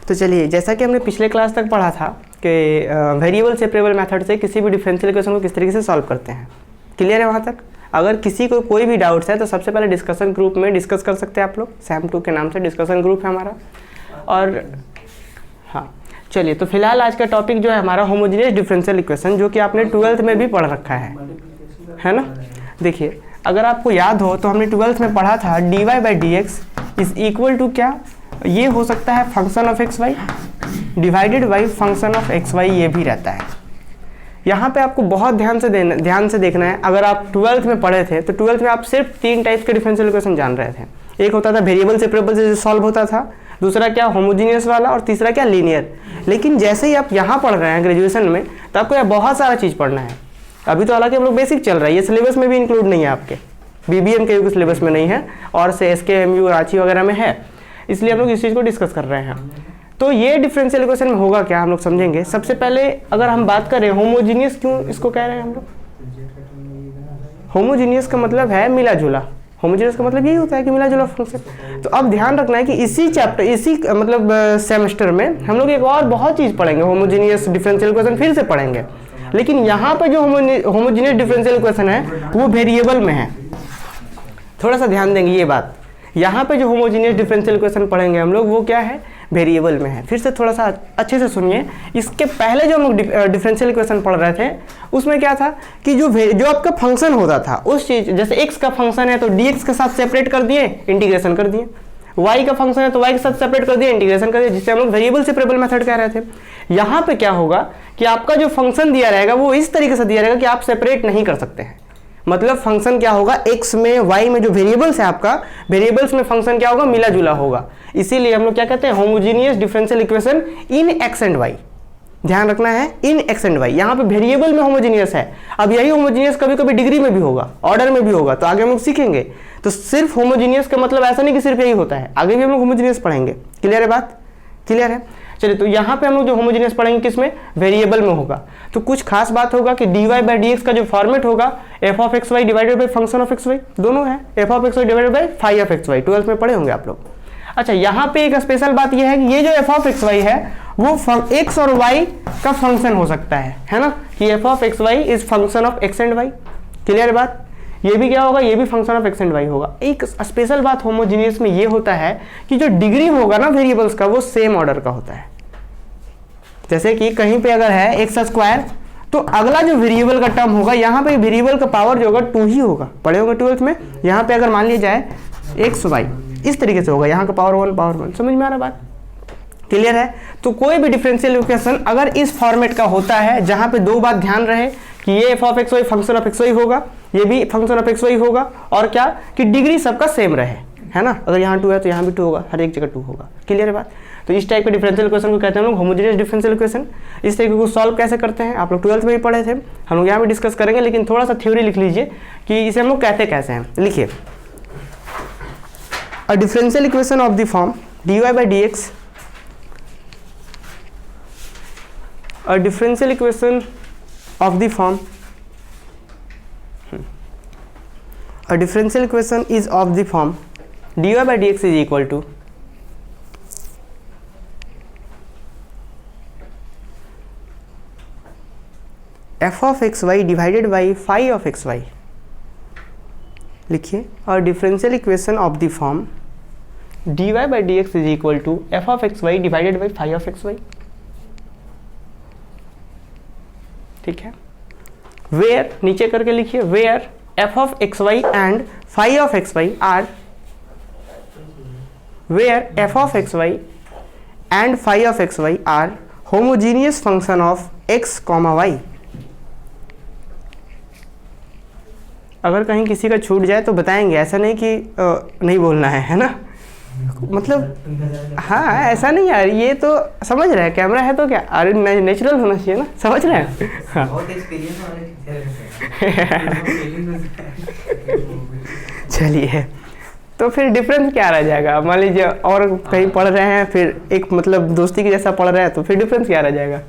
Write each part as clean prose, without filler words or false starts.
तो चलिए, जैसा कि हमने पिछले क्लास तक पढ़ा था कि वेरिएबल सेपरेबल मेथड से किसी भी डिफरेंशियल इक्वेशन को किस तरीके से सॉल्व करते हैं। क्लियर है वहाँ तक? अगर किसी को कोई भी डाउट्स है तो सबसे पहले डिस्कशन ग्रुप में डिस्कस कर सकते हैं आप लोग। सैम 2 के नाम से डिस्कशन ग्रुप है हमारा। और हाँ, चलिए, तो फिलहाल आज का टॉपिक जो है हमारा होमोजेनियस डिफरेंशियल इक्वेशन, जो कि आपने 12th में भी पढ़ रखा है ना। देखिए, अगर आपको याद हो तो हमने 12th में पढ़ा था dy/dx इज इक्वल टू क्या, ये हो सकता है function of X Y divided by function of X Y, ये भी रहता है। यहाँ पे आपको बहुत ध्यान से देखना है। अगर आप 12th में पढ़े थे तो 12th में आप सिर्फ 3 टाइप्स के डिफरेंशियल इक्वेशन जान रहे थे। एक होता था वेरिएबल सेपरेबल से जो सॉल्व होता था, दूसरा क्या होमोजीनियस वाला, और तीसरा क्या लीनियर। लेकिन जैसे ही आप यहाँ पढ़ रहे हैं ग्रेजुएशन में, तो आपको यहाँ बहुत सारा चीज़ पढ़ना है। अभी तो हालांकि हम लोग बेसिक चल रहा है, ये सिलेबस में भी इंक्लूड नहीं है, आपके BBM के सिलेबस में नहीं है, और से SKMU रांची वगैरह में है, इसलिए हम लोग इस चीज़ को डिस्कस कर रहे हैं। तो ये डिफरेंशियल इक्वेशन में होगा क्या, हम लोग समझेंगे। सबसे पहले अगर हम बात करें होमोजीनियस, क्यों इसको कह रहे हैं हम लोग होमोजीनियस, का मतलब है मिला जुला। होमोजीनियस का मतलब यही होता है कि मिला जुला फंक्शन। तो अब ध्यान रखना है कि इसी चैप्टर, इसी मतलब सेमेस्टर में हम लोग एक और बहुत चीज़ पढ़ेंगे, होमोजीनियस डिफरेंशियल इक्वेशन फिर से पढ़ेंगे। लेकिन यहाँ पर जो होमोजीनियस डिफरेंशियल इक्वेशन है वो वेरिएबल में है। थोड़ा सा ध्यान देंगे ये बात। यहाँ पे जो होमोजीनियस डिफरेंशियल इक्वेशन पढ़ेंगे हम लोग, वो क्या है, वेरिएबल में है। फिर से थोड़ा सा अच्छे से सुनिए। इसके पहले जो हम लोग डिफरेंशियल इक्वेशन पढ़ रहे थे, उसमें क्या था कि जो आपका फंक्शन होता था उस चीज़, जैसे x का फंक्शन है तो dx के साथ सेपरेट कर दिए, इंटीग्रेशन कर दिए। y का फंक्शन है तो y के साथ सेपरेट कर दिए, इंटीग्रेशन कर दिए, जिससे हम लोग वेरिएबल सेपरेबल मेथड कह रहे थे। यहाँ पे क्या होगा कि आपका जो फंक्शन दिया रहेगा वो इस तरीके से दिया रहेगा कि आप सेपरेट नहीं कर सकते हैं। मतलब फंक्शन क्या होगा, x में y में जो वेरिएबल्स है आपका, वेरिएबल्स में फंक्शन क्या होगा, मिला जुला होगा। इसीलिए हम लोग क्या कहते हैं, homogeneous differential equation in x and y। ध्यान रखना है, इन x एंड y। यहाँ पे वेरिएबल में होमोजीनियस है। अब यही होमोजीनियस कभी कभी डिग्री में भी होगा, ऑर्डर में भी होगा, तो आगे हम लोग सीखेंगे। तो सिर्फ होमोजीनियस का मतलब ऐसा नहीं कि सिर्फ यही होता है, आगे भी हम लोग होमोजीनियस पढ़ेंगे। क्लियर है बात? क्लियर है। चलिए, तो यहाँ पे हम लोग जो होमोजीनियस पढ़ेंगे किसमें, वेरिएबल में होगा। तो कुछ खास बात होगा कि dy/dx का जो फॉर्मेट होगा f of X Y divided by function of X Y, दोनों है, f of X Y divided by phi of X Y. 12th में पढ़े होंगे आप लोग। अच्छा, यहाँ पे एक स्पेशल बात यह है कि ये जो f ऑफ एक्स वाई है वो x और y का फंक्शन हो सकता है ना, कि f of X Y is function of x and y। Clear बात? ये भी क्या होगा, ये भी function of x and y होगा। एक स्पेशल बात होमोजीनियस में ये होता है कि जो डिग्री होगा ना वेरिएबल्स का, वो सेम ऑर्डर का होता है। जैसे कि कहीं पे अगर है x², तो अगला जो वेरिएबल का टर्म होगा, यहाँ पे वेरिएबल का पावर जो होगा 2 ही होगा। पढ़े होंगे 12th में। यहाँ पे अगर मान लिया जाए xy, इस तरीके से होगा, यहाँ का पावर 1 समझ में आ रहा बात? क्लियर है? तो कोई भी डिफरेंशियल इक्वेशन अगर इस फॉर्मेट का होता है, जहाँ पे 2 बात ध्यान रहे कि ये f of X Y function of X Y होगा, ये भी फंक्शन ऑफ एक्स वाई होगा, और क्या कि डिग्री सबका सेम रहे, है ना। अगर यहाँ 2 है तो यहाँ भी 2 होगा, हर एक जगह 2 होगा। क्लियर है बात? तो इस टाइप के डिफरेंशियल इक्वेशन को कहते हैं हम लोग होमोजेनियस डिफरेंशियल इक्वेशन। इस तरीके को सॉल्व कैसे करते हैं आप लोग 12th में भी पढ़े थे, हम लोग यहाँ भी डिस्कस करेंगे। लेकिन थोड़ा सा थ्योरी लिख लीजिए कि इसे हम लोग कहते कैसे हैं। लिखिए, अ differential equation of the form dy/dx, a differential equation of the form, a differential equation is of the form dy/dx is equal to f of xy divided by phi of xy। लिखिए, a differential equation of the form dy/dx is equal to f of xy divided by phi of xy। ठीक है। where, नीचे करके लिखिए, where f of xy and phi of xy are, where f of xy and phi of xy are homogeneous function of x, y। अगर कहीं किसी का छूट जाए तो बताएंगे, ऐसा नहीं कि नहीं बोलना है ना। मतलब हाँ, ऐसा नहीं यार, ये तो समझ रहे हैं, कैमरा है तो क्या, अरे नेचुरल होना चाहिए ना, समझ रहे हैं। हाँ। चलिए, तो फिर डिफरेंस क्या रह जाएगा। मान लीजिए और कहीं पढ़ रहे हैं, फिर एक मतलब दोस्ती की जैसा पढ़ रहे हैं, तो फिर डिफरेंस क्या रह जाएगा।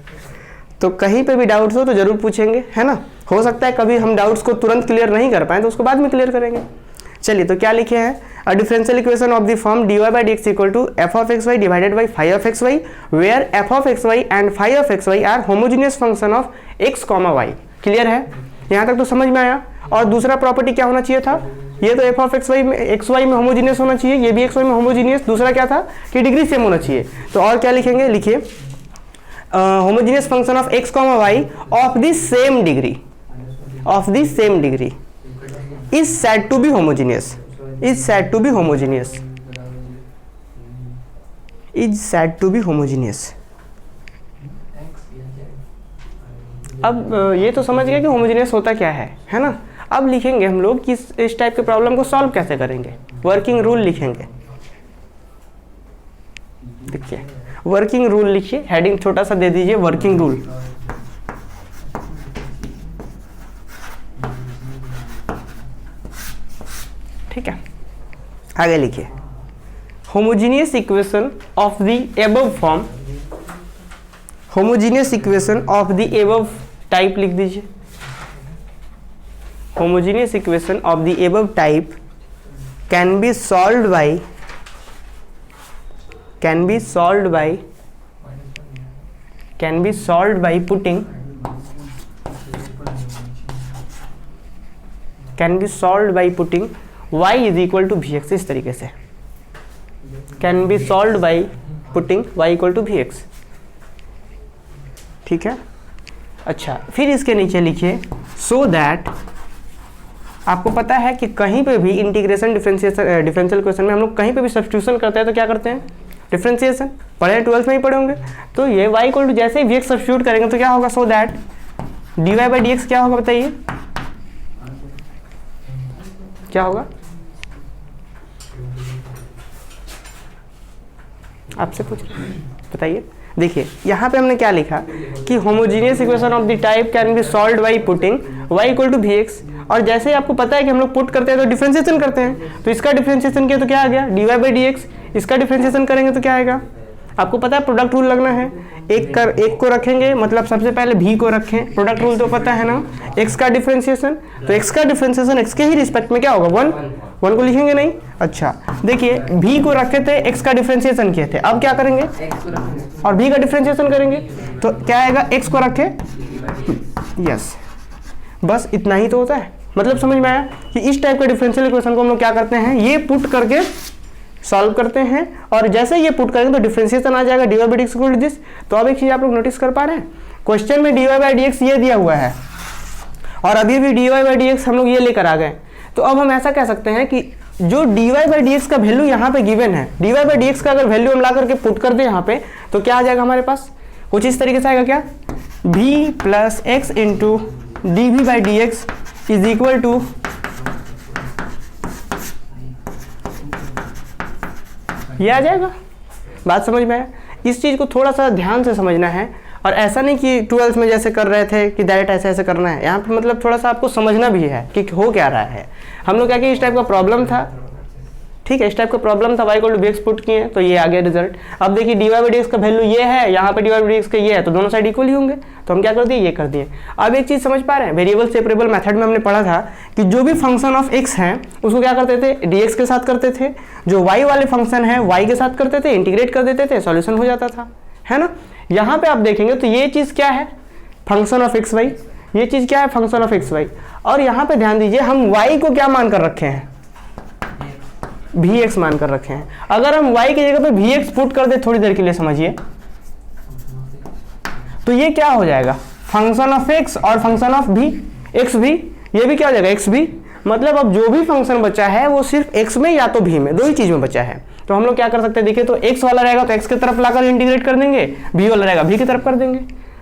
तो कहीं पे भी डाउट्स हो तो जरूर पूछेंगे, है ना। हो सकता है कभी हम डाउट्स को तुरंत क्लियर नहीं कर पाए, तो उसको बाद में क्लियर करेंगे। चलिए तो क्या लिखे हैं, a differential equation of the form dy by dx equal to f of xy divided by phi of xy where f of xy and phi of xy are homogeneous function of x, y। क्लियर है, यहाँ तक तो समझ में आया। और दूसरा प्रॉपर्टी क्या होना चाहिए था, ये तो f of xy में xy में होमोजीनियस होना चाहिए, ये भी xy में होमोजीनियस। दूसरा क्या था कि डिग्री सेम होना चाहिए। तो और क्या लिखेंगे, लिखिए homogeneous function of x, y of the same degree, of the same degree is said to be homogeneous, is said to be homogeneous, is said to be homogeneous। अब ये तो समझ गए कि होमोजेनियस होता क्या है ना। अब लिखेंगे हम लोग कि इस टाइप के प्रॉब्लम को सॉल्व कैसे करेंगे। वर्किंग रूल लिखेंगे, देखिए वर्किंग रूल लिखिए, हेडिंग छोटा सा दे दीजिए वर्किंग रूल। ठीक है, आगे लिखिए homogeneous equation of the above form, homogeneous equation of the above type लिख दीजिए। Homogeneous equation of the above type can be solved by, can be solved by, can be solved by putting, can be solved by putting y is equal to V X. इस तरीके से can be solved by putting y equal to V X. ठीक है, अच्छा फिर इसके नीचे लिखिए सो दैट, आपको पता है कि कहीं पे भी इंटीग्रेशन डिफरेंशियल क्वेश्चन में हम लोग कहीं पे भी सब्स्टिट्यूशन करते हैं तो क्या करते हैं, डिफरेंशिएशन। पढ़े 12th में ही पढ़े होंगे। तो ये y इक्वल टू जैसे ही वी एक्स सब्स्टिट्यूट करेंगे तो क्या होगा, so that dy by D x क्या होगा बताइए, क्या होगा, आपसे पूछ रहे हैं, बताइए। देखिए यहाँ पे हमने क्या लिखा कि homogeneous equation of the type can be solved by putting y equal to V X. और जैसे ही आपको पता है कि हम लोग पुट करते हैं तो डिफरेंशिएशन करते हैं, तो इसका डिफरेंशिएशन किया तो क्या आ गया, dy बाई डी एक्स। इसका डिफरेंशिएशन करेंगे तो क्या आएगा, आपको पता है प्रोडक्ट रूल लगना है। एक को रखेंगे, मतलब सबसे पहले v को रखें, प्रोडक्ट रूल तो पता है ना, x का डिफरेंशिएशन, तो x का डिफरेंशिएशन x के ही रिस्पेक्ट में क्या होगा, 1 को लिखेंगे नहीं। अच्छा देखिए v को रखे थे, x का डिफरेंशिएशन किए थे, अब क्या करेंगे और v का डिफरेंशिएशन करेंगे तो क्या आएगा, x को रखे, यस बस इतना ही तो होता है। मतलब समझ में आया कि इस टाइप के डिफरेंशियल इक्वेशन को हम लोग क्या करते हैं, ये पुट करके सॉल्व करते हैं, और जैसे ये पुट करेंगे तो डिफरेंशिएशन आ जाएगा dy by D X equal to this. तो अब एक चीज आप लोग नोटिस कर पा रहे हैं, क्वेश्चन में dy बाई डी एक्स ये दिया हुआ है और अभी भी dy बाई डी एक्स हम लोग ये लेकर आ गए। तो अब हम ऐसा कह सकते हैं कि जो dy बाई डी एक्स का वैल्यू यहाँ पे गिवन है, dy बाई डी एक्स का अगर वैल्यू हम ला करके पुट कर दे यहाँ पे तो क्या आ जाएगा हमारे पास, कुछ इस तरीके से आएगा, क्या v plus X into D V by D X is equal to ये आ जाएगा। बात समझ में है, इस चीज़ को थोड़ा सा ध्यान से समझना है, और ऐसा नहीं कि 12th में जैसे कर रहे थे कि डायरेक्ट ऐसे ऐसे करना है। यहाँ पे मतलब थोड़ा सा आपको समझना भी है कि हो क्या रहा है। हम लोग क्या कि इस टाइप का प्रॉब्लम था, ठीक है, इस टाइप का प्रॉब्लम था, y equal to V X put किए तो ये आ गया रिजल्ट। अब देखिए dy बाई डी एक्स का वैल्यू ये है, यहाँ पे dy बाई डी एक्स का ये है, तो दोनों साइड इक्वल ही होंगे, तो हम क्या कर दिए, ये कर दिए। अब एक चीज़ समझ पा रहे हैं, वेरिएबल सेपरेबल मेथड में हमने पढ़ा था कि जो भी फंक्शन ऑफ x है उसको क्या करते थे, dx के साथ करते थे, जो y वाले फंक्शन है y के साथ करते थे, इंटीग्रेट कर देते थे, सॉल्यूशन हो जाता था, है ना। यहाँ पे आप देखेंगे तो ये चीज़ क्या है, फंक्शन ऑफ एक्स वाई, ये चीज़ क्या है, फंक्शन ऑफ एक्स वाई। और यहाँ पे ध्यान दीजिए हम y को क्या मान कर रखे हैं, वी एक्स मान कर रखे हैं। अगर हम y की जगह पे वी एक्स पुट कर दे थोड़ी देर के लिए, समझिए, तो ये क्या हो जाएगा, फंक्शन ऑफ x और फंक्शन ऑफ v, एक्स भी, ये भी क्या हो जाएगा, एक्स भी। मतलब अब जो भी फंक्शन बचा है वो सिर्फ x में या तो v में, दो ही चीज में बचा है। तो हम लोग क्या कर सकते हैं, देखिए, तो x वाला रहेगा तो x की तरफ लाकर इंटीग्रेट कर देंगे, v वाला रहेगा v की तरफ कर देंगे।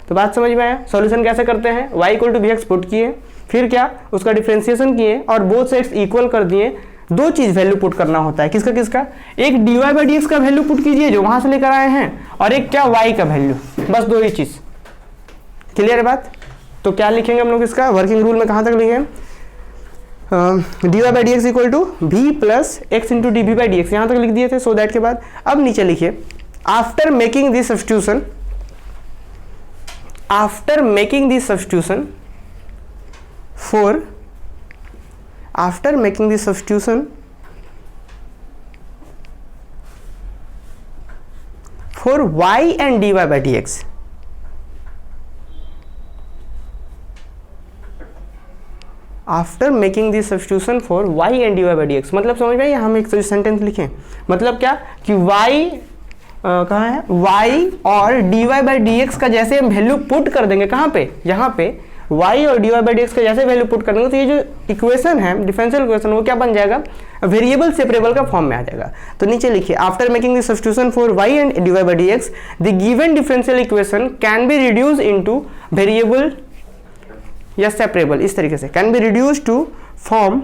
तो बात समझ में आया। सॉल्यूशन कैसे करते हैं, y equal to V X put किए, फिर क्या उसका डिफरेंशिएशन किए और बोथ साइड्स इक्वल कर दिए। दो चीज वैल्यू पुट करना होता है, किसका किसका, एक dy बाई डी एक्स का वैल्यू पुट कीजिए जो वहां से लेकर आए हैं, और एक क्या y का वैल्यू, बस दो ही चीज। क्लियर है बात। तो क्या लिखेंगे हम लोग इसका वर्किंग रूल में, कहां तक लिखे, dy by D X equal to v plus X into D V by D X, यहाँ तक लिख दिए थे। सो दैट के बाद अब नीचे लिखिए, after making this substitution, after making this substitution for after making the substitution for y and dy by dx, after making the substitution for y and dy by dx, मतलब समझ में आया? हम एक सेंटेंस लिखें, मतलब क्या कि y कहाँ है, y और dy by dx का जैसे हम वैल्यू पुट कर देंगे, कहाँ पे, यहाँ पे y और dy by dx का जैसे वैल्यू पुट कर देंगे तो ये जो इक्वेशन है डिफरेंशियल इक्वेशन वो क्या बन जाएगा, वेरिएबल सेपरेबल का फॉर्म में आ जाएगा। तो नीचे लिखिए after making the substitution for y and dy by dx the given differential equation can be reduce into variable या सेपरेबल, इस तरीके से can be reduce to form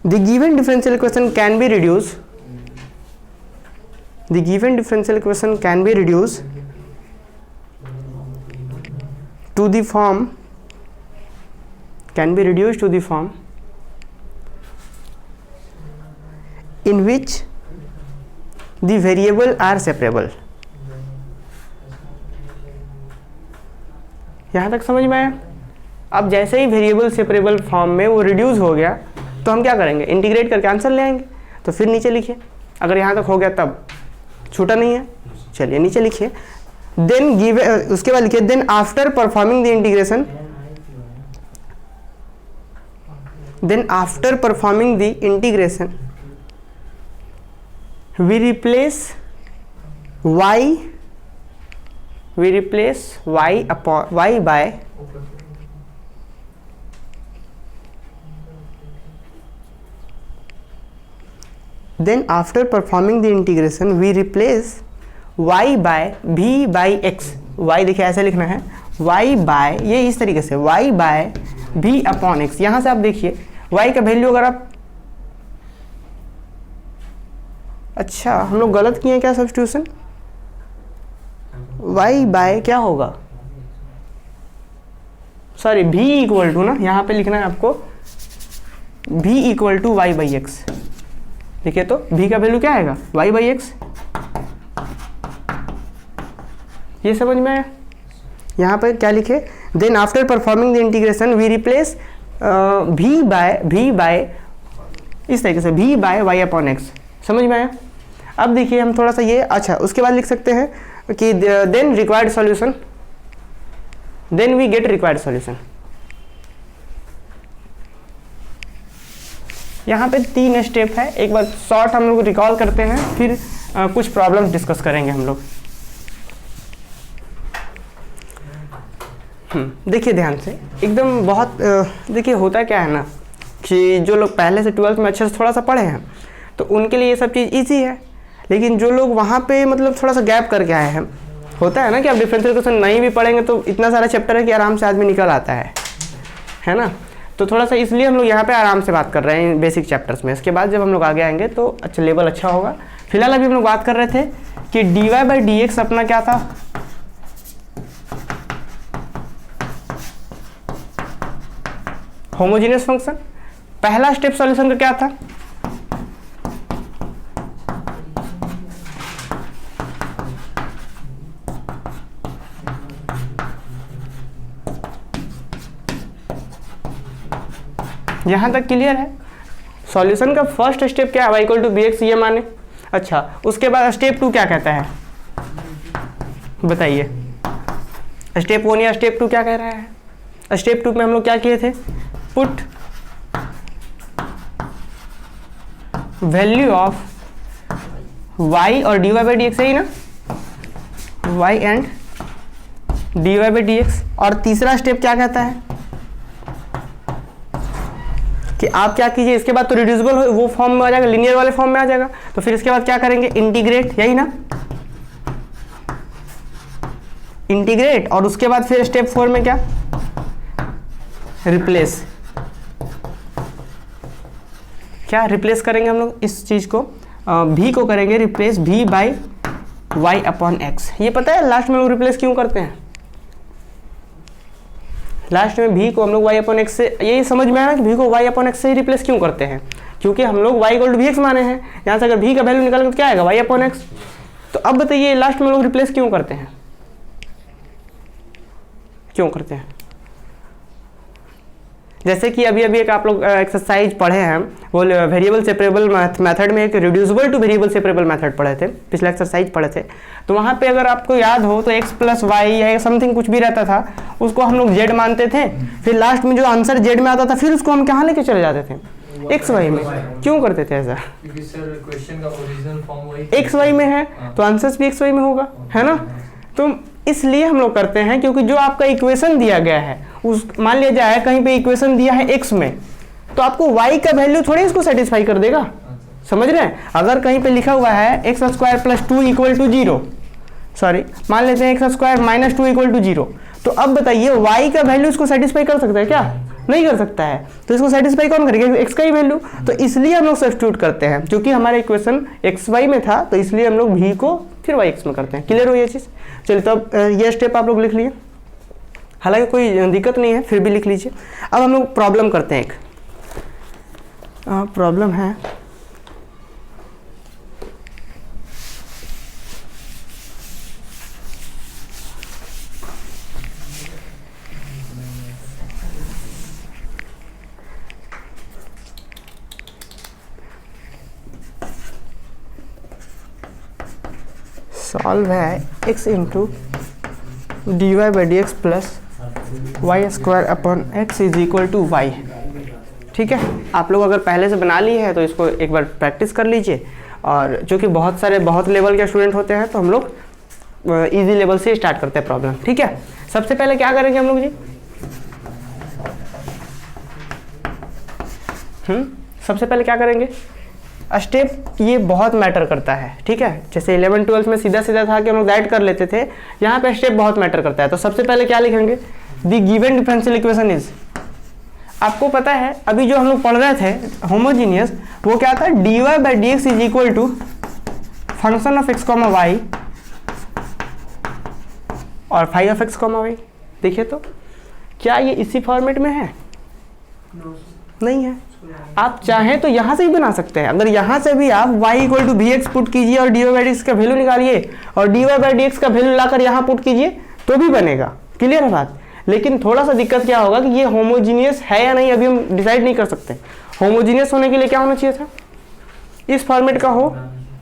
the given differential equation can be reduce, the given differential equation can be reduce to the form, can be reduce to the form in which the variable are separable। यहाँ तक समझ में आया? अब जैसे ही variable separable form में वो reduce हो गया तो हम क्या करेंगे, इंटीग्रेट करके आंसर ले आएंगे। तो फिर नीचे लिखिए, अगर यहाँ तक हो गया तब छूटा नहीं है। चलिए नीचे लिखिए, देन गिव, उसके बाद लिखिए then after performing the integration, then after performing the integration we replace y upon y by then after performing the integration we replace y by v by x, y देखिए ऐसे लिखना है, y by, ये इस तरीके से y by v upon x। यहाँ से आप देखिए y का वैल्यू अगर आप, अच्छा हम लोग गलत किए क्या सब्स्टिट्यूशन, y बाय क्या होगा, सॉरी v इक्वल टू ना, यहाँ पे लिखना है आपको v equal to y by X. देखिए तो v का वैल्यू क्या आएगा, y बाई एक्स। ये समझ में आया? यहाँ पर क्या लिखे, then after performing the integration we replace v by इस तरीके से v by y upon X. समझ में आया? अब देखिए हम थोड़ा सा ये, अच्छा उसके बाद लिख सकते हैं कि then required solution, then we get required solution. यहाँ पे 3 स्टेप है, एक बार शॉर्ट हम लोग रिकॉल करते हैं, फिर कुछ प्रॉब्लम्स डिस्कस करेंगे हम लोग। देखिए ध्यान से एकदम, बहुत देखिए होता क्या है ना कि जो लोग पहले से 12th में अच्छे से थोड़ा सा पढ़े हैं तो उनके लिए ये सब चीज़ ईजी है, लेकिन जो लोग वहाँ पे मतलब थोड़ा सा गैप करके आए हैं, होता है ना कि आप डिफरेंशियल इक्वेशन नहीं भी पढ़ेंगे तो इतना सारा चैप्टर है कि आराम से आदमी निकल आता है ना। तो थोड़ा सा इसलिए हम लोग यहाँ पे आराम से बात कर रहे हैं बेसिक चैप्टर्स में। इसके बाद जब हम लोग आगे आएंगे तो अच्छा लेवल अच्छा होगा। फिलहाल अभी हम लोग बात कर रहे थे कि dy बाई डी एक्स अपना क्या था, होमोजेनियस फंक्शन। पहला स्टेप सॉल्यूशन का क्या था, यहाँ तक क्लियर है? सॉल्यूशन का फर्स्ट स्टेप क्या है, y equal to B X, ये माने। अच्छा उसके बाद स्टेप 2 क्या कहता है बताइए, स्टेप 1 या स्टेप 2 क्या कह रहा है? स्टेप 2 में हम लोग क्या किए थे, पुट वैल्यू ऑफ y और dy बाई डी एक्स, है ना, y and dy by D X. और तीसरा स्टेप क्या कहता है कि आप क्या कीजिए, इसके बाद तो रिड्यूसिबल वो फॉर्म में आ जाएगा, लीनियर वाले फॉर्म में आ जाएगा। तो फिर इसके बाद क्या करेंगे, इंटीग्रेट, यही ना, इंटीग्रेट। और उसके बाद फिर स्टेप 4 में क्या, रिप्लेस। क्या रिप्लेस करेंगे हम लोग इस चीज को, v को करेंगे replace v by y upon x. ये पता है लास्ट में लोग रिप्लेस क्यों करते हैं, लास्ट में v को हम लोग y अपॉन एक्स से, यही समझ में आया कि v को y अपॉन एक्स से ही रिप्लेस क्यों करते हैं, क्योंकि हम लोग y इक्वल टू वी माने हैं। यहाँ से अगर v का वैल्यू निकालेंगे तो क्या आएगा, y अपॉन एक्स। तो अब बताइए लास्ट में लोग रिप्लेस क्यों करते हैं, क्यों करते हैं? जैसे कि अभी अभी एक आप लोग एक्सरसाइज पढ़े हैं, वो वेरिएबल सेपरेबल मेथड में एक reducible two variable separable method पढ़े थे, पिछला एक्सरसाइज पढ़े थे। तो वहाँ पे अगर आपको याद हो तो x प्लस वाई या समथिंग कुछ भी रहता था, उसको हम लोग z मानते थे, फिर लास्ट में जो आंसर z में आता था फिर उसको हम कहाँ लेके चले जाते थे, एक्स वाई में। क्यों करते थे ऐसा? क्योंकि सर क्वेश्चन का ओरिजिनल फॉर्म वही एक्स वाई में है तो आंसर्स भी एक्स वाई में होगा, है ना। तो इसलिए हम लोग करते हैं क्योंकि जो आपका इक्वेशन दिया गया है, उस मान लिया जाए कहीं पे इक्वेशन दिया है x में, तो आपको y का वैल्यू थोड़ी इसको सेटिस्फाई कर देगा, समझ रहे हैं। अगर कहीं पे लिखा हुआ है X square plus 2 equal to 0, sorry मान लेते हैं X square minus 2 equal to 0, तो अब बताइए y का वैल्यू इसको सेटिस्फाई कर सकता है क्या? नहीं कर सकता है। तो इसको सेटिस्फाई कौन करेगा? x का ही वैल्यू। तो इसलिए हम लोग सब्स्टिट्यूट करते हैं, क्योंकि हमारा इक्वेशन एक्स वाई में था, तो इसलिए हम लोग v को फिर y x में करते हैं। क्लियर हो ये चीज़? चलिए तो अब ये स्टेप आप लोग लिख लिए, हालांकि कोई दिक्कत नहीं है, फिर भी लिख लीजिए। अब हम लोग प्रॉब्लम करते हैं। एक प्रॉब्लम है सॉल्व है x into D Y by D X plus Y square upon X is equal to Y. ठीक है, आप लोग अगर पहले से बना लिए हैं तो इसको एक बार प्रैक्टिस कर लीजिए, और जो कि बहुत लेवल के स्टूडेंट होते हैं तो हम लोग इजी लेवल से स्टार्ट करते हैं प्रॉब्लम। ठीक है, सबसे पहले क्या करेंगे हम लोग जी? सबसे पहले क्या करेंगे? स्टेप ये बहुत मैटर करता है। ठीक है, जैसे 11-12 में सीधा सीधा था कि हम लोग गाइड कर लेते थे, यहाँ पे स्टेप बहुत मैटर करता है। तो सबसे पहले क्या लिखेंगे? The given differential equation is, आपको पता है अभी जो हम लोग पढ़ रहे थे होमोजीनियस, वो क्या था? dy by D X is equal to function of x comma Y और phi of x comma Y. देखिए तो क्या ये इसी फॉर्मेट में है? नहीं है। आप चाहें तो यहाँ से ही बना सकते हैं। अगर यहाँ से भी आप y equal to V X put कीजिए और D Y by D X का वैल्यू निकालिए और D Y by D X का वैल्यू लाकर यहाँ पुट कीजिए तो भी बनेगा। क्लियर है बात? लेकिन थोड़ा सा दिक्कत क्या होगा कि ये होमोजीनियस है या नहीं अभी हम डिसाइड नहीं कर सकते। होमोजीनियस होने के लिए क्या होना चाहिए था? इस फॉर्मेट का हो,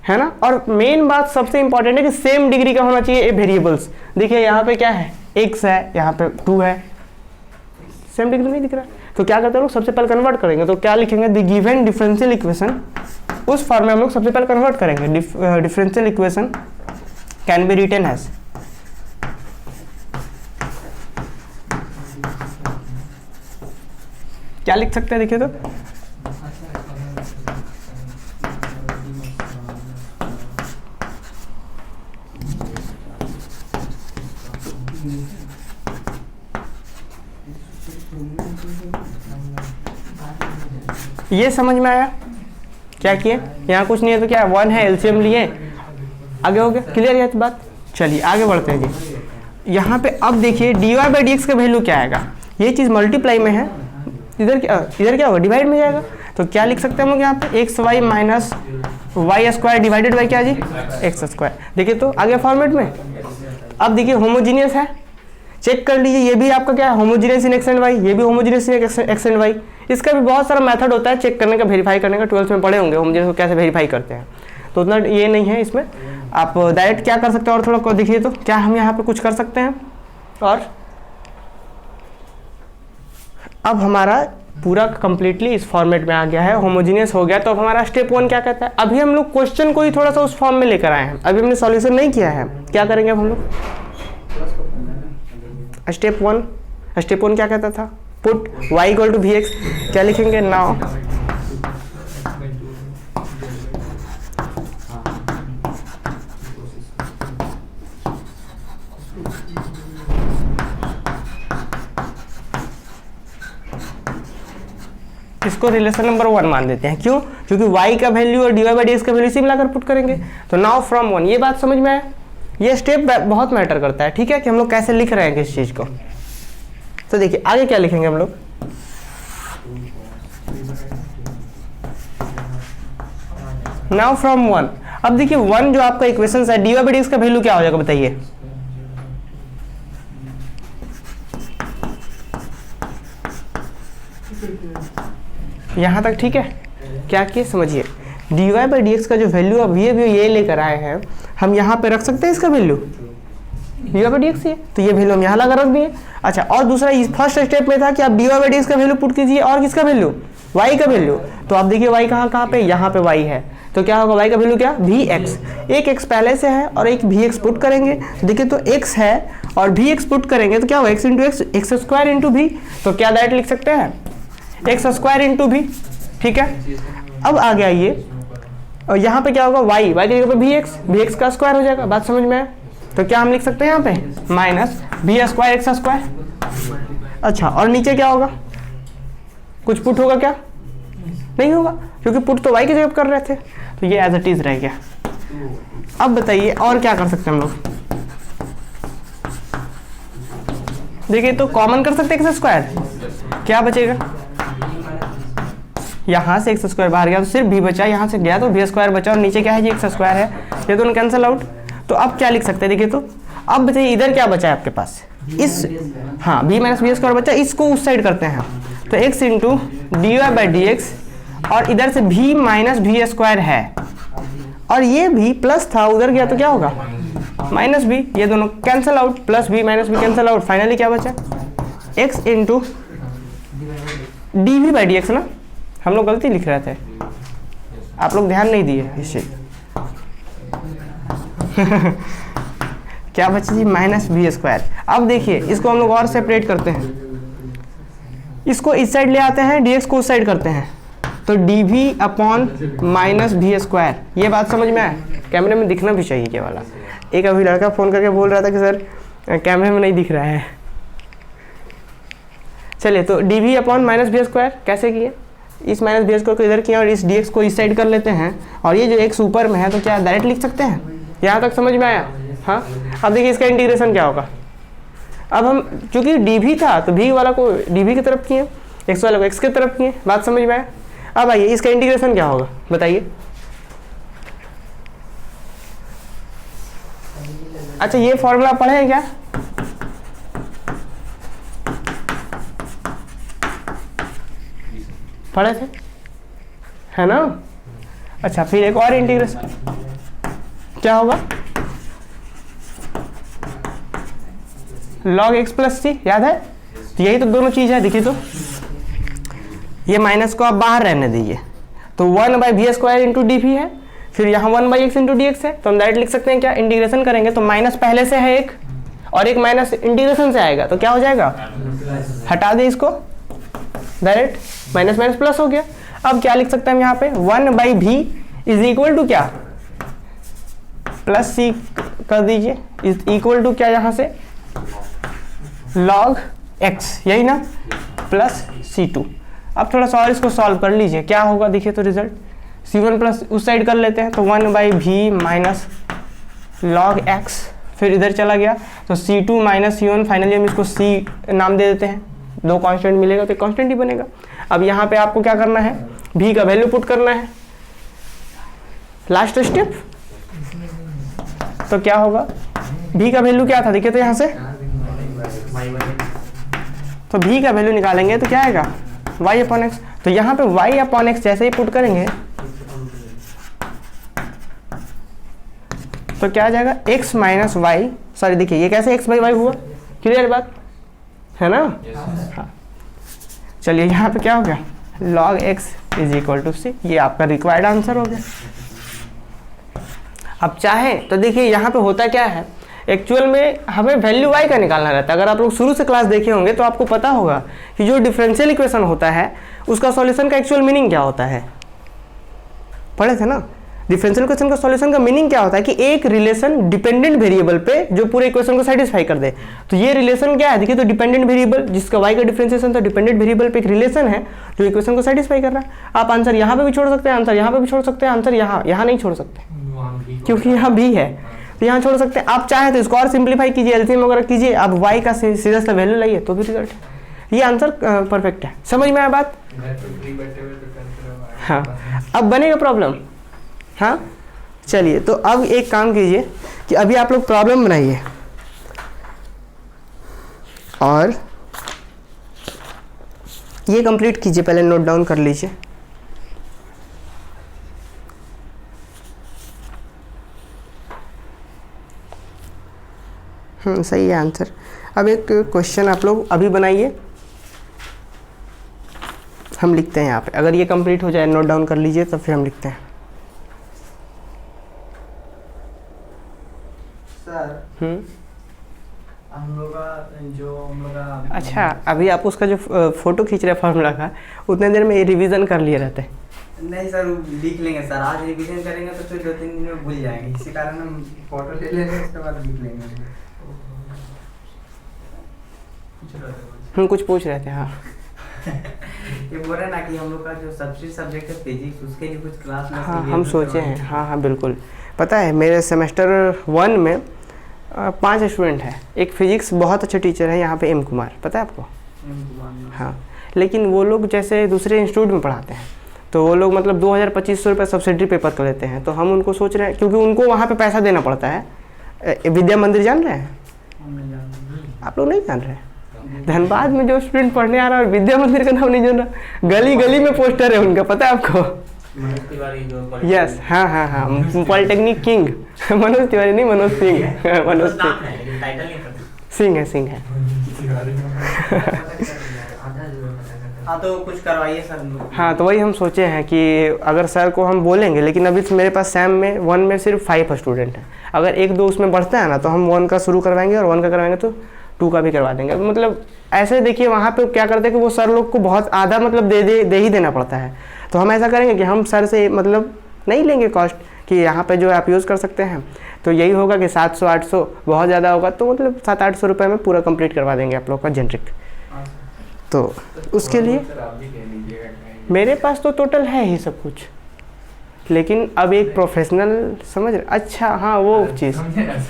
है ना। और मेन बात सबसे इंपॉर्टेंट है कि सेम डिग्री का होना चाहिए वेरिएबल्स। देखिए यहाँ पे क्या है? x है, यहाँ पे 2 है, सेम डिग्री नहीं दिख रहा। तो क्या करते हैं लोग? सबसे पहले कन्वर्ट करेंगे। तो क्या लिखेंगे? द गिवन डिफरेंशियल इक्वेशन, उस फॉर्म में हम लोग सबसे पहले कन्वर्ट करेंगे। Differential equation can be written as, क्या लिख सकते हैं? देखिए तो ये समझ में आया? क्या किए? यहाँ कुछ नहीं है तो क्या 1 है, एलसीएम लिए, आगे हो गया। क्लियर है बात? चलिए आगे बढ़ते हैं जी। यहाँ पे अब देखिए D Y by D X का वैल्यू क्या आएगा? ये चीज़ मल्टीप्लाई में है, इधर क्या होगा? डिवाइड में जाएगा। तो क्या लिख सकते हैं हम लोग यहाँ पे? X Y minus Y square divided by क्या जी? X square. देखिए तो आगे फॉर्मेट में। अब देखिए होमोजीनियस है, चेक कर लीजिए। ये भी आपका क्या है? Homogeneous in X and Y, ये भी homogeneous in X and Y. इसका भी बहुत सारा मेथड होता है चेक करने का, वेरीफाई करने का। 12th में पढ़े होंगे होमोजीनियस को कैसे वेरीफाई करते हैं, तो उतना ये नहीं है इसमें। आप डायरेक्ट क्या कर सकते हैं? और थोड़ा को देखिए तो क्या हम यहाँ पे कुछ कर सकते हैं? और अब हमारा पूरा कंप्लीटली इस फॉर्मेट में आ गया है, होमोजीनियस हो गया। तो अब हमारा स्टेप 1 क्या कहता है? अभी हम लोग क्वेश्चन को ही थोड़ा सा उस फॉर्म में लेकर आए हैं, अभी हमने सॉल्यूशन नहीं किया है। क्या करेंगे अब हम लोग? स्टेप 1 क्या कहता था? Put y equal to V X. क्या लिखेंगे? नाउ इसको रिलेशन नंबर 1 मान देते हैं। क्यों? क्योंकि y का वैल्यू और dy बाई डी एक्स का वैल्यू इसी मिलाकर पुट करेंगे। तो नाउ फ्रॉम 1, ये बात समझ में आया? ये स्टेप बहुत मैटर करता है। ठीक है, कि हम लोग कैसे लिख रहे हैं किस चीज़ को। तो देखिए आगे क्या लिखेंगे हम लोग? नाउ फ्रॉम 1, अब देखिए 1 जो आपका इक्वेशन है, D Y by D X का वैल्यू क्या हो जाएगा बताइए? यहाँ तक ठीक है? क्या किए समझिए, dy बाई डी एक्स का जो वैल्यू अब ये लेकर आए हैं, हम यहाँ पे रख सकते हैं इसका value dy by D X ही है, तो ये वैल्यू हम यहाँ लगा रख दिए। अच्छा, और दूसरा इस फर्स्ट स्टेप में था कि आप dy बाई डी एक्स का वैल्यू पुट कीजिए और किसका वैल्यू, y का वैल्यू। तो आप देखिए y कहाँ पे, यहाँ पे y है, तो क्या होगा y का वैल्यू क्या, vx। एक x पहले से है और एक vx पुट करेंगे, देखिए तो x है और vx पुट करेंगे तो क्या होगा, x into x, x square into भी, तो क्या डायरेक्ट लिख सकते हैं एक्स स्क्वायर इंटू भी, ठीक है। अब आगे आइए और यहाँ पे क्या होगा, y की जगह पे vx का स्क्वायर हो जाएगा, बात समझ में आए? तो क्या हम लिख सकते हैं यहाँ पे minus v square X square. अच्छा, और नीचे क्या होगा, कुछ पुट होगा क्या, नहीं होगा, क्योंकि पुट तो y की जगह कर रहे थे, तो ये एज इट इज रह गया। अब बताइए और क्या कर सकते हैं हम लोग, देखिए तो कॉमन कर सकते हैं एक्स स्क्वायर, क्या बचेगा, यहाँ से एक्स स्क्वायर बाहर गया तो सिर्फ भी बचा, यहाँ से गया तो भी स्क्वायर बचा और नीचे क्या है जी, एक्स स्क्वायर है, ये दोनों कैंसिल आउट। तो अब क्या लिख सकते हैं, देखिए तो अब बताइए इधर क्या बचा है आपके पास, इस, हाँ b माइनस बी स्क्वायर बचा, इसको उस साइड करते हैं, तो x into D Y by D X, और इधर से v माइनस भी स्क्वायर है और ये भी प्लस था, उधर गया तो क्या होगा माइनस b, ये दोनों cancel out, plus b minus b cancel out, finally क्या बचा x into D V by D X ना, हम लोग गलती लिख रहे थे, आप लोग ध्यान नहीं दिए इस चीज क्या बचे जी, माइनस बी स्क्वायर। अब देखिए इसको हम लोग और सेपरेट करते हैं, इसको इस साइड ले आते हैं, dx को उस साइड करते हैं, तो dv अपॉन माइनस भी स्क्वायर, ये बात समझ में आए? कैमरे में दिखना भी चाहिए ये वाला। एक अभी लड़का फ़ोन करके बोल रहा था कि सर कैमरे में नहीं दिख रहा है। चलिए, तो dv अपॉन माइनस भी स्क्वायर कैसे किए, इस माइनस बी स्क्वायर को इधर किया और इस dx को इस साइड कर लेते हैं, और ये जो x ऊपर में है तो क्या डायरेक्ट लिख सकते हैं, यहाँ तक समझ में आया? हाँ, अब देखिए इसका इंटीग्रेशन क्या होगा, अब हम चूंकि dv था तो v वाला को dv की तरफ किए, x वाला को x की तरफ किए, बात समझ में आया? अब आइए इसका इंटीग्रेशन क्या होगा बताइए। अच्छा, ये फॉर्मूला पढ़े हैं क्या, पढ़े थे, है ना? अच्छा, फिर एक और इंटीग्रेशन क्या होगा, log x प्लस सी, याद है? तो यही तो दोनों चीज है, देखिए तो ये माइनस को आप बाहर रहने दीजिए, तो 1 by V square into D V है, फिर यहाँ 1 by X into D X है, तो हम डायरेक्ट लिख सकते हैं क्या, इंटीग्रेशन करेंगे तो माइनस पहले से है एक और एक माइनस इंटीग्रेशन से आएगा, तो क्या हो जाएगा, हटा दे इसको, डायरेक्ट माइनस माइनस प्लस हो गया। अब क्या लिख सकते हैं हम यहाँ पे, 1 बाई भी इज इक्वल टू क्या, प्लस सी कर दीजिए, इज इक्वल टू क्या, यहाँ से log x, यही ना, प्लस c2। अब थोड़ा सा और इसको सॉल्व कर लीजिए, क्या होगा देखिए तो रिजल्ट, c1 प्लस उस साइड कर लेते हैं, तो 1 बाई भी माइनस log x, फिर इधर चला गया तो c2 माइनस c1, फाइनली हम इसको c नाम दे देते हैं, दो कांस्टेंट मिलेगा तो कांस्टेंट ही बनेगा। अब यहाँ पे आपको क्या करना है, v का वैल्यू पुट करना है, लास्ट स्टेप, तो क्या होगा, v का वैल्यू क्या था देखिए तो यहाँ से, तो v का वैल्यू निकालेंगे तो क्या आएगा, y अपॉन एक्स, तो यहाँ पे y अपॉन एक्स जैसे ही पुट करेंगे तो क्या आ जाएगा, x माइनस वाई, सॉरी देखिए ये कैसे x बाई वाई हुआ, क्लियर बात है ना? हाँ, चलिए यहाँ पे क्या हो गया, log x is equal to C, ये आपका रिक्वायर्ड आंसर हो गया। अब चाहे तो देखिए यहाँ पे होता क्या है, एक्चुअल में हमें वैल्यू y का निकालना रहता है। अगर आप लोग शुरू से क्लास देखे होंगे तो आपको पता होगा कि जो डिफरेंशियल इक्वेशन होता है उसका सॉल्यूशन का एक्चुअल मीनिंग क्या होता है, पढ़े थे ना? डिफरेंशियल इक्वेशन का सॉल्यूशन का मीनिंग क्या होता है कि एक रिलेशन डिपेंडेंट वेरिएबल पे जो पूरे इक्वेशन को सेटिस्फाई कर दे। तो ये रिलेशन क्या है, देखिए तो डिपेंडेंट वेरिएबल जिसका y का डिफरेंशिएशन था, डिपेंडेंट वेरिएबल पे एक रिलेशन है जो इक्वेशन को सेटिस्फाई कर रहा है। आप आंसर यहाँ पे भी छोड़ सकते हैं, आंसर यहाँ पे भी छोड़ सकते हैं, आंसर यहाँ नहीं छोड़ सकते क्योंकि यहाँ भी है, तो यहाँ छोड़ सकते हैं। आप चाहे तो इसको और सिंप्लीफाई कीजिए, एलसीएम वगैरह कीजिए, आप y का सीधा सा वैल्यू लाइए तो भी रिजल्ट है। ये आंसर परफेक्ट है, समझ में आया बात? हाँ, अब बनेगा प्रॉब्लम। हाँ चलिए, तो अब एक काम कीजिए कि अभी आप लोग प्रॉब्लम बनाइए और ये कंप्लीट कीजिए, पहले नोट डाउन कर लीजिए। सही है आंसर। अब एक क्वेश्चन आप लोग अभी बनाइए, हम लिखते हैं यहाँ पे। अगर ये कंप्लीट हो जाए, नोट डाउन कर लीजिए, तो फिर हम लिखते हैं। सर हम लोग का अच्छा, अभी आप उसका जो फोटो खींच रहे हैं फार्मूला का, उतने देर में ये रिवीजन कर लिए रहते हैं। नहीं सर, लिख लेंगे सर। आज रिवीजन करेंगे तो फिर 2-3 दिन में भूल जाएंगे, इसी कारण हम फोटो ले लेंगे, उसके बाद लिख लेंगे। हम कुछ पूछ रहे थे। हाँ ये बोल रहे ना कि हम लोग का जो सबसे सब्जेक्ट है फिजिक्स, उसके लिए कुछ क्लास में हाँ हम सोचे हैं। हाँ हाँ बिल्कुल। पता है मेरे सेमेस्टर 1 में 5 स्टूडेंट हैं। एक फिजिक्स बहुत अच्छे टीचर है यहाँ पे, एम कुमार, पता है आपको? हाँ, लेकिन वो लोग जैसे दूसरे इंस्टीट्यूट में पढ़ाते हैं, तो वो लोग मतलब 2000-2500 रुपये सब्सिडी पेपर कर लेते हैं। तो हम उनको सोच रहे हैं, क्योंकि उनको वहाँ पे पैसा देना पड़ता है। विद्या मंदिर जान रहे हैं आप लोग? नहीं जान रहे? धनबाद में जो स्टूडेंट पढ़ने आ रहा है और विद्या मंदिर का नाम नहीं जान रहा, गली गली में पोस्टर है उनका, पता है आपको? यस, हाँ हाँ हाँ, पॉलिटेक्निक किंग मनोज तिवारी नहीं, मनोज सिंह। मनोज सिंह है, सिंह है। हाँ तो कुछ करवाइए सर। हाँ तो वही हम सोचे हैं कि अगर सर को हम बोलेंगे, लेकिन अभी मेरे पास सैम में 1 में सिर्फ 5 स्टूडेंट हैं। अगर 1-2 उसमें बढ़ता है ना, तो हम 1 का शुरू करवाएंगे, और 1 का करवाएंगे तो 2 का भी करवा देंगे। मतलब ऐसे देखिए वहाँ पे क्या करते हैं कि वो सर लोग को बहुत आधा मतलब दे ही देना पड़ता है। तो हम ऐसा करेंगे कि हम सर से मतलब नहीं लेंगे कॉस्ट, कि यहाँ पे जो आप यूज़ कर सकते हैं। तो यही होगा कि 700-800 बहुत ज़्यादा होगा, तो मतलब 700-800 रुपये में पूरा कंप्लीट करवा देंगे आप लोग का जेनरिक। तो उसके लिए मेरे पास तो टोटल है ही सब कुछ, लेकिन अब एक प्रोफेशनल समझ रहे? अच्छा हाँ, वो चीज़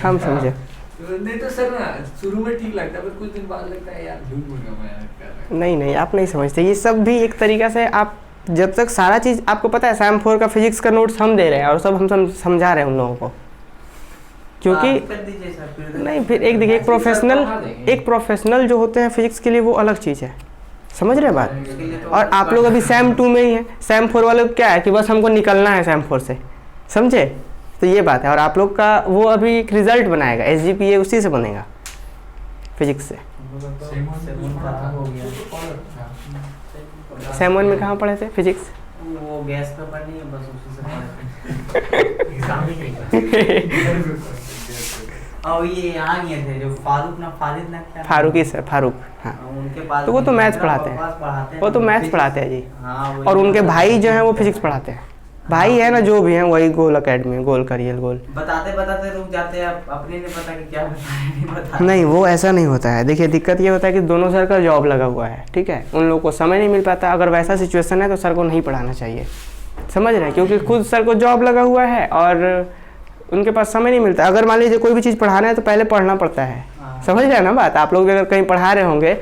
हम समझे। नहीं तो सर ना शुरू में ठीक लगता है, पर कुछ दिन बाद लगता है यार झूठ बोल रहा हूं यार, कर रहा है। नहीं आप नहीं समझते। ये सब भी एक तरीका से, आप जब तक सारा चीज़ आपको पता है, सैम 4 का फिजिक्स का नोट्स हम दे रहे हैं और सब हम समझा रहे हैं उन लोगों को, क्योंकि नहीं फिर एक देखिए, एक प्रोफेशनल जो होते हैं फिजिक्स के लिए, वो अलग चीज़ है। समझ रहे बात? और आप लोग अभी सैम 2 में ही है। सैम 4 वाले को क्या है कि बस हमको निकलना है सैम 4 से, समझे? तो ये बात है। और आप लोग का वो अभी एक रिजल्ट बनाएगा, SGPA उसी से बनेगा, फिजिक्स से। सैम 1 में कहाँ पढ़े थे फिजिक्स? वो गैस पेपर नहीं है, बस उसी से और ये यहाँ गए थे जो फारूक ना क्या? फारूकी सर, फारूक। हाँ उनके पास तो वो तो मैथ्स पढ़ाते हैं, वो तो मैथ्स पढ़ाते हैं जी। हाँ, और उनके भाई जो हैं वो फिजिक्स पढ़ाते हैं। भाई है ना जो भी हैं, वही गोल अकेडमी, गोल करियल गोल। बताते रुक जाते हैं, अपने नहीं पता कि क्या नहीं पता। नहीं वो ऐसा नहीं होता है। देखिए दिक्कत ये होता है कि दोनों सर का जॉब लगा हुआ है, ठीक है, उन लोगों को समय नहीं मिल पाता। अगर वैसा सिचुएशन है तो सर को नहीं पढ़ाना चाहिए, समझ रहे हैं? क्योंकि खुद सर को जॉब लगा हुआ है और उनके पास समय नहीं मिलता। अगर मान लीजिए कोई भी चीज़ पढ़ाना है तो पहले पढ़ना पड़ता है, समझ रहे हैं ना बात? आप लोग भी अगर कहीं पढ़ा रहे होंगे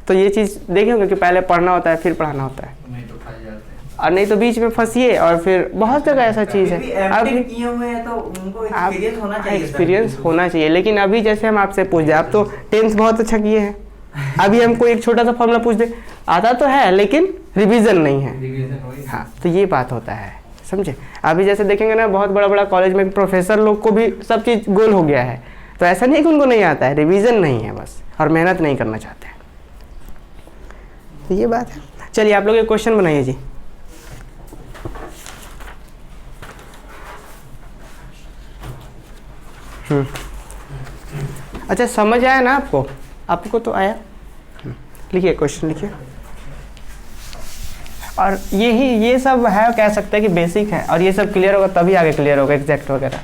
तो ये चीज़ देखे होंगे कि पहले पढ़ना होता है फिर पढ़ाना होता है, नहीं तो फंस जाते हैं। और नहीं तो बीच में फंसिए। और फिर बहुत जगह ऐसा चीज़ है, अभी किए हुए हैं तो उनको एक्सपीरियंस होना चाहिए। एक्सपीरियंस होना चाहिए। लेकिन अभी जैसे हम आपसे पूछ दे, आप तो 10th बहुत अच्छा किए हैं, अभी हमको एक छोटा सा फॉर्मूला पूछ दे, आता तो है लेकिन रिवीजन नहीं है। रिवीजन वही। हाँ तो ये बात होता है, समझे? अभी जैसे देखेंगे ना, बहुत बड़ा कॉलेज में प्रोफेसर लोग को भी सब चीज़ गोल हो गया है। तो ऐसा नहीं कि उनको नहीं आता है, रिवीजन नहीं है बस, और मेहनत नहीं करना चाहते हैं। तो ये बात है। चलिए आप लोग एक क्वेश्चन बनाइए जी। अच्छा समझ आया ना आपको? आपको तो आया? लिखिए क्वेश्चन लिखिए। और ये सब है, कह सकते हैं कि बेसिक है, और ये सब क्लियर होगा तभी आगे क्लियर होगा एग्जैक्ट वगैरह।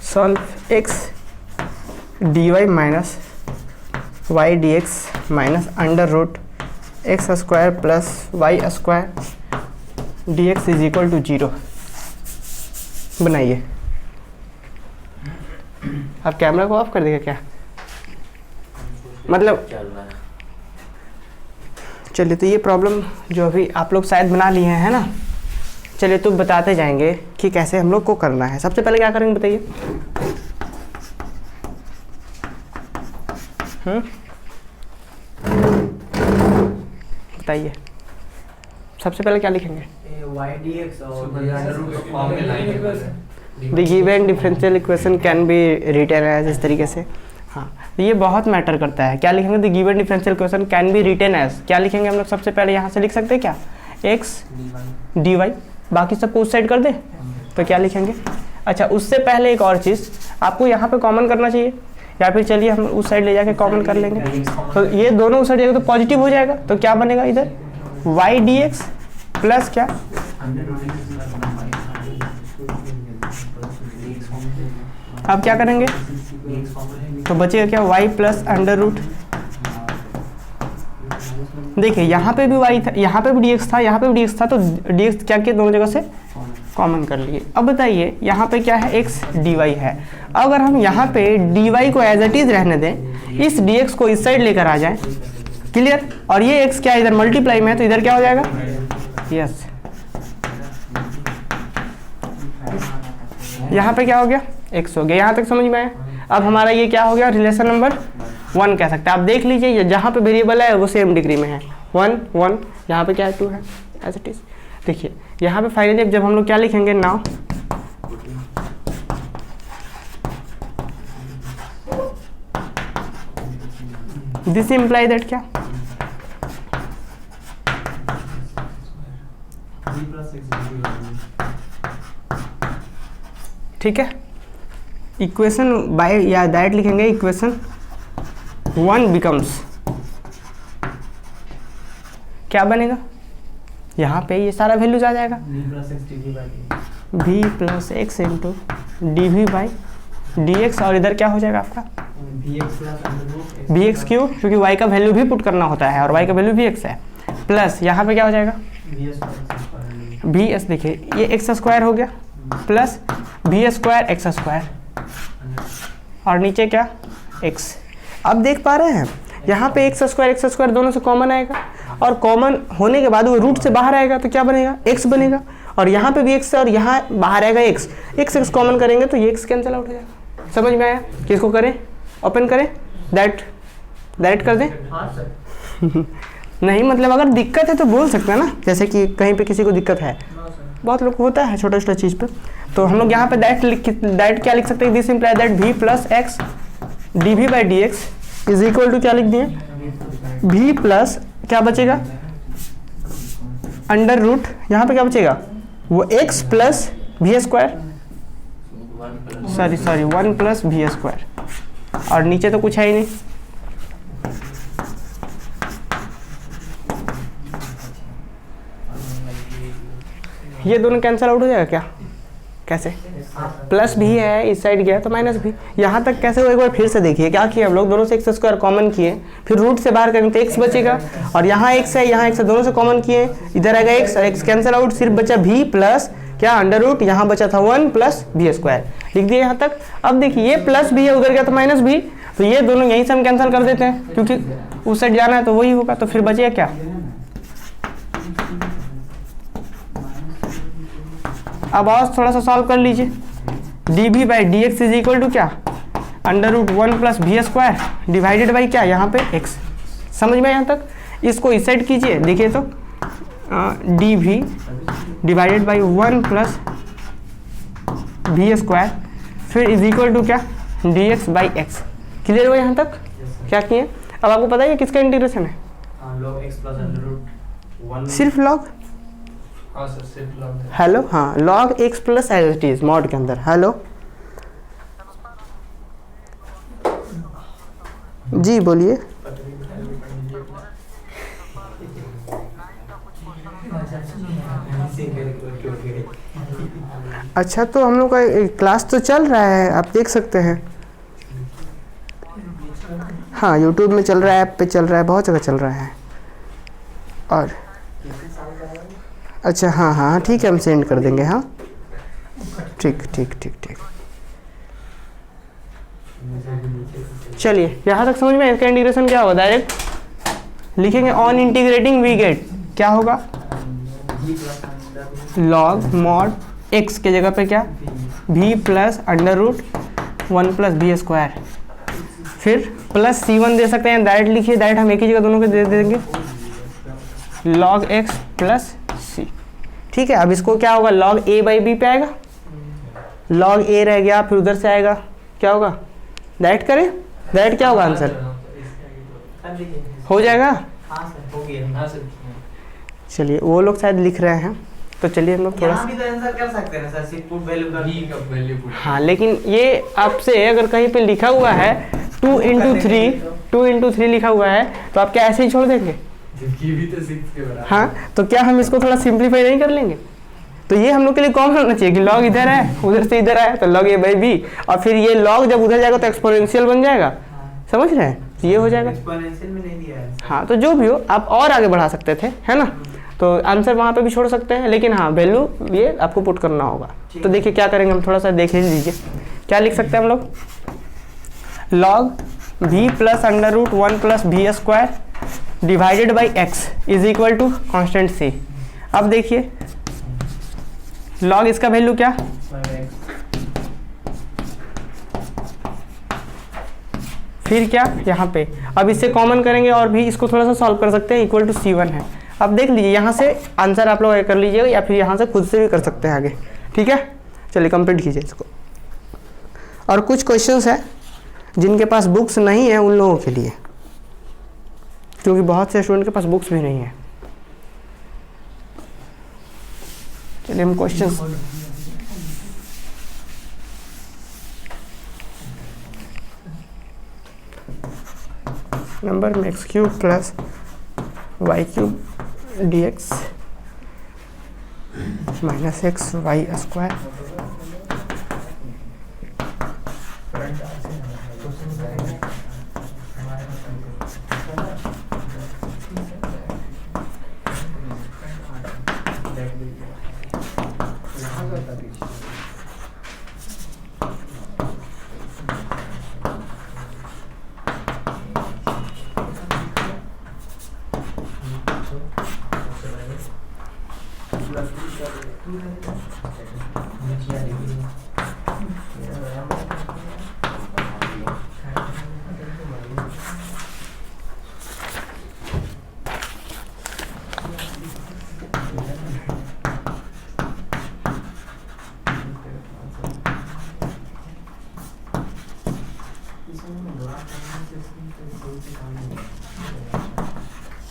Solve x dy minus y dx minus under root X square plus Y square dx is equal to 0 बनाइए। आप कैमरा को ऑफ कर देगा क्या? मतलब चलिए, तो ये प्रॉब्लम जो अभी आप लोग शायद बना लिए हैं, है ना? चलिए तो बताते जाएंगे कि कैसे हम लोग को करना है। सबसे पहले क्या करेंगे बताइए? बताइए सबसे पहले क्या लिखेंगे? वाई डी एक्स और फॉर्म में लाइन the given differential equation can be written as, इस तरीके से। हाँ, तो ये बहुत मैटर करता है। क्या लिखेंगे? The given differential equation can be written as, क्या लिखेंगे हम लोग? सबसे पहले यहाँ से लिख सकते हैं क्या? एक्स डी वाई, बाकी सबको उस साइड कर दे तो क्या लिखेंगे? अच्छा, उससे पहले एक और चीज़ आपको यहाँ पे कॉमन करना चाहिए, या फिर चलिए हम उस साइड ले जाके कॉमन कर लेंगे। तो ये दोनों उस साइड जाएगा तो पॉजिटिव हो जाएगा, तो क्या बनेगा इधर? वाई डी एक्स प्लस क्या? अब क्या करेंगे? तो बचेगा क्या? y plus under root. देखिए यहाँ पे भी y था, यहाँ पे भी dx था, यहाँ पे भी dx था, तो dx क्या किया? दोनों जगह से कॉमन कर लिए। अब बताइए यहाँ पे क्या है? x dy है। अगर हम यहाँ पे dy को एज इट इज रहने दें, इस dx को इस साइड लेकर आ जाए, क्लियर? और ये x क्या इधर मल्टीप्लाई में है, तो इधर क्या हो जाएगा? यस, यहाँ पे क्या हो गया? x हो गया। यहाँ तक समझ में आया? अब हमारा ये क्या हो गया? रिलेशन नंबर 1 कह सकते हैं। आप देख लीजिए जहाँ पे वेरिएबल है वो सेम डिग्री में है, 1 1, यहाँ पे क्या है? 2 है, एज इट इज। देखिए यहाँ पे फाइनली जब हम लोग क्या लिखेंगे? नाउ दिस इम्प्लाई दैट क्या? ठीक है, इक्वेशन बाय या दैट लिखेंगे, इक्वेशन 1 बिकम्स क्या बनेगा? यहाँ पे ये सारा वैल्यूज आ जाएगा, v plus X into D V by D X, और इधर क्या हो जाएगा आपका? वी एक्स क्यों? क्योंकि y का वैल्यू भी पुट करना होता है और y का वैल्यू भी x है, प्लस यहाँ पे क्या हो जाएगा? वी एस, देखिए ये एक्स स्क्वायर हो गया plus V square X square, और नीचे क्या? x। अब देख पा रहे हैं यहाँ पे एक्स स्क्वायर दोनों से कॉमन आएगा, और कॉमन होने के बाद वो रूट से बाहर आएगा तो क्या बनेगा? x बनेगा, और यहाँ पे भी x है और यहाँ बाहर आएगा x, x कॉमन करेंगे तो ये x कैंसिल आउट हो जाएगा। समझ में आया? किसको करें? ओपन करें, दैट कर दें? नहीं, मतलब अगर दिक्कत है तो बोल सकते हैं ना, जैसे कि कहीं पे किसी को दिक्कत है, बहुत लोग को होता है छोटा छोटा चीज़ पे, तो हम लोग यहाँ पे दैट क्या लिख सकते हैं? This imply that v plus X D V by D X is equal to क्या लिख दिए? v प्लस क्या बचेगा? अंडर रूट, यहाँ पे क्या बचेगा? वो x plus V square, sorry 1 plus V square, और नीचे तो कुछ है ही नहीं। ये दोनों कैंसिल आउट हो जाएगा क्या? कैसे? प्लस भी है, इस साइड गया तो माइनस भी। यहाँ तक कैसे हो? एक बार फिर से देखिए क्या किया हम लोग? दोनों से एक्स स्क्वायर कॉमन किए, फिर रूट से बाहर करेंगे तो एक्स बचेगा, और यहाँ एक्स है, यहाँ एक्स है, दोनों से कॉमन किए, इधर आएगा एक्स और एक्स कैंसिल आउट, सिर्फ बचा भी प्लस क्या? अंडर रूट, यहाँ बचा था 1 प्लस वी स्क्वायर, लिख दिए यहाँ तक। अब देखिए ये प्लस भी है, उधर गया तो माइनस भी, तो ये दोनों यहीं से हम कैंसिल कर देते हैं क्योंकि उस साइड जाना है तो वही होगा, तो फिर बचेगा क्या? अब और थोड़ा सा सॉल्व कर लीजिए। D V by D X is equal to क्या? Under root 1 plus V square divided by क्या? यहाँ पे x। समझ में यहाँ तक? इसको इस साइड कीजिए, देखिए तो D V divided by 1 plus V square, फिर इज इक्वल टू क्या? D X by X. Clear हुआ यहाँ तक? क्या किए? अब आपको पता है ये किसका इंटीग्रेशन है? सिर्फ लॉग। हेलो, हाँ, log X plus as it is mod के अंदर। हेलो जी, बोलिए। अच्छा, तो हम लोग का क्लास तो चल रहा है, आप देख सकते हैं। हाँ, यूट्यूब में चल रहा है, ऐप पे चल रहा है, बहुत जगह चल रहा है। और अच्छा, हाँ हाँ ठीक है, हम सेंड कर देंगे। हाँ ठीक ठीक ठीक ठीक, चलिए यहाँ तक समझ में। इसका इंटीग्रेशन क्या होगा? डायरेक्ट लिखेंगे ऑन इंटीग्रेटिंग वी गेट क्या होगा? लॉग मॉड एक्स के जगह पे क्या? v plus under root 1 plus V square, फिर प्लस c1 दे सकते हैं। डायरेक्ट लिखिए, डायरेक्ट हम एक ही जगह दोनों को दे देंगे। log x प्लस सी। ठीक है, अब इसको क्या होगा, log a बाई बी पे आएगा, log a रह गया, फिर उधर से आएगा क्या होगा, डायरेक्ट करें, डायरेक्ट क्या होगा आंसर, हो जाएगा। हाँ सर, हो गया। हाँ सर। चलिए वो लोग शायद लिख रहे हैं, तो चलिए हम लोग थोड़ा यहाँ भी तो आंसर कर सकते हैं ना सर, सिर्फ पुट वैल्यू कर। v का वैल्यू पुट। हाँ, लेकिन ये आपसे अगर कहीं पे लिखा हुआ है 2 इंटू थ्री लिखा हुआ है, तो आप क्या ऐसे ही छोड़ देंगे, जबकि भी तो 6 के बराबर। हाँ, तो क्या हम इसको थोड़ा सिंप्लीफाई नहीं कर लेंगे। तो ये हम लोग के लिए कॉमन होना चाहिए कि log इधर है, उधर से इधर आया तो log a बाई बी, और फिर ये log जब उधर जाएगा तो एक्सपोनेंशियल बन जाएगा, समझ रहे हैं, तो ये हो जाएगा। एक्सपोनेंशियल में नहीं दिया है। हाँ, तो जो भी हो आप और आगे बढ़ा सकते थे, है ना, तो आंसर वहाँ पे भी छोड़ सकते हैं, लेकिन हाँ वैल्यू ये आपको पुट करना होगा। तो देखिए क्या करेंगे हम, थोड़ा सा देख ही लीजिए क्या लिख सकते हैं हम लोग, log v plus under root 1 plus V square divided by X is equal to constant C. अब देखिए log इसका वैल्यू क्या, फिर क्या यहाँ पे, अब इससे कॉमन करेंगे और भी इसको थोड़ा सा सॉल्व कर सकते हैं, इक्वल टू C1 है। अब देख लीजिए यहाँ से आंसर आप लोग कर लीजिएगा या फिर यहाँ से खुद से भी कर सकते हैं आगे, ठीक है। चलिए कंप्लीट कीजिए इसको। और कुछ क्वेश्चंस है जिनके पास बुक्स नहीं है उन लोगों के लिए, क्योंकि बहुत से स्टूडेंट के पास बुक्स भी नहीं है। चलिए हम क्वेश्चंस नंबर में x cube plus Y cube D X minus X Y square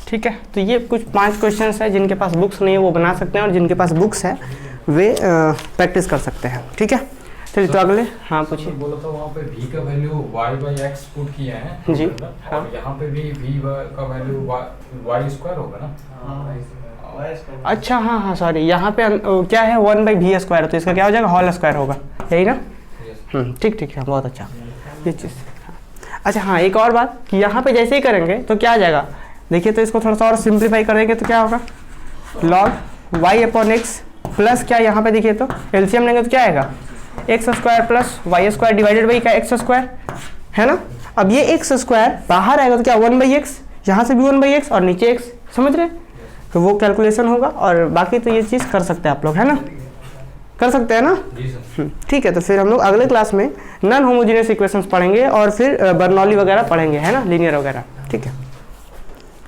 ठीक है। तो ये कुछ 5 क्वेश्चंस है, जिनके पास बुक्स नहीं है वो बना सकते हैं, और जिनके पास बुक्स है वे प्रैक्टिस कर सकते हैं, ठीक है। चलिए तो अगले, हाँ पूछिए। बोला था वहाँ पे v का value y by x put किया है जी, हाँ। और यहाँ पे भी v का वैल्यू y स्क्वायर होगा ना। अच्छा हाँ हाँ सॉरी, यहाँ पे क्या है 1 बाई वी स्क्वायर, तो इसका क्या हो जाएगा, होल स्क्वायर होगा, यही ना। ठीक ठीक है, बहुत अच्छा ये चीज़। अच्छा हाँ, एक और बात कि यहाँ पे जैसे ही करेंगे तो क्या आ जाएगा, देखिए तो इसको थोड़ा सा और सिंप्लीफाई करेंगे तो क्या होगा, log y upon x plus क्या, यहाँ पे देखिए तो एलसीएम लेंगे तो क्या आएगा, X square plus Y square divided by क्या, एक्स स्क्वायर, है ना। अब ये एक्स स्क्वायर बाहर आएगा तो क्या 1 बाई एक्स, यहाँ से भी 1 बाई एक्स और नीचे एक्स, समझ रहे, तो वो कैलकुलेशन होगा। और बाकी तो ये चीज़ कर सकते हैं आप लोग, है ना, कर सकते हैं ना। ठीक है, तो फिर हम लोग अगले क्लास में नॉन होमोजेनियस इक्वेशंस पढ़ेंगे और फिर बर्नौली वगैरह पढ़ेंगे, है ना, लीनियर वगैरह, ठीक है।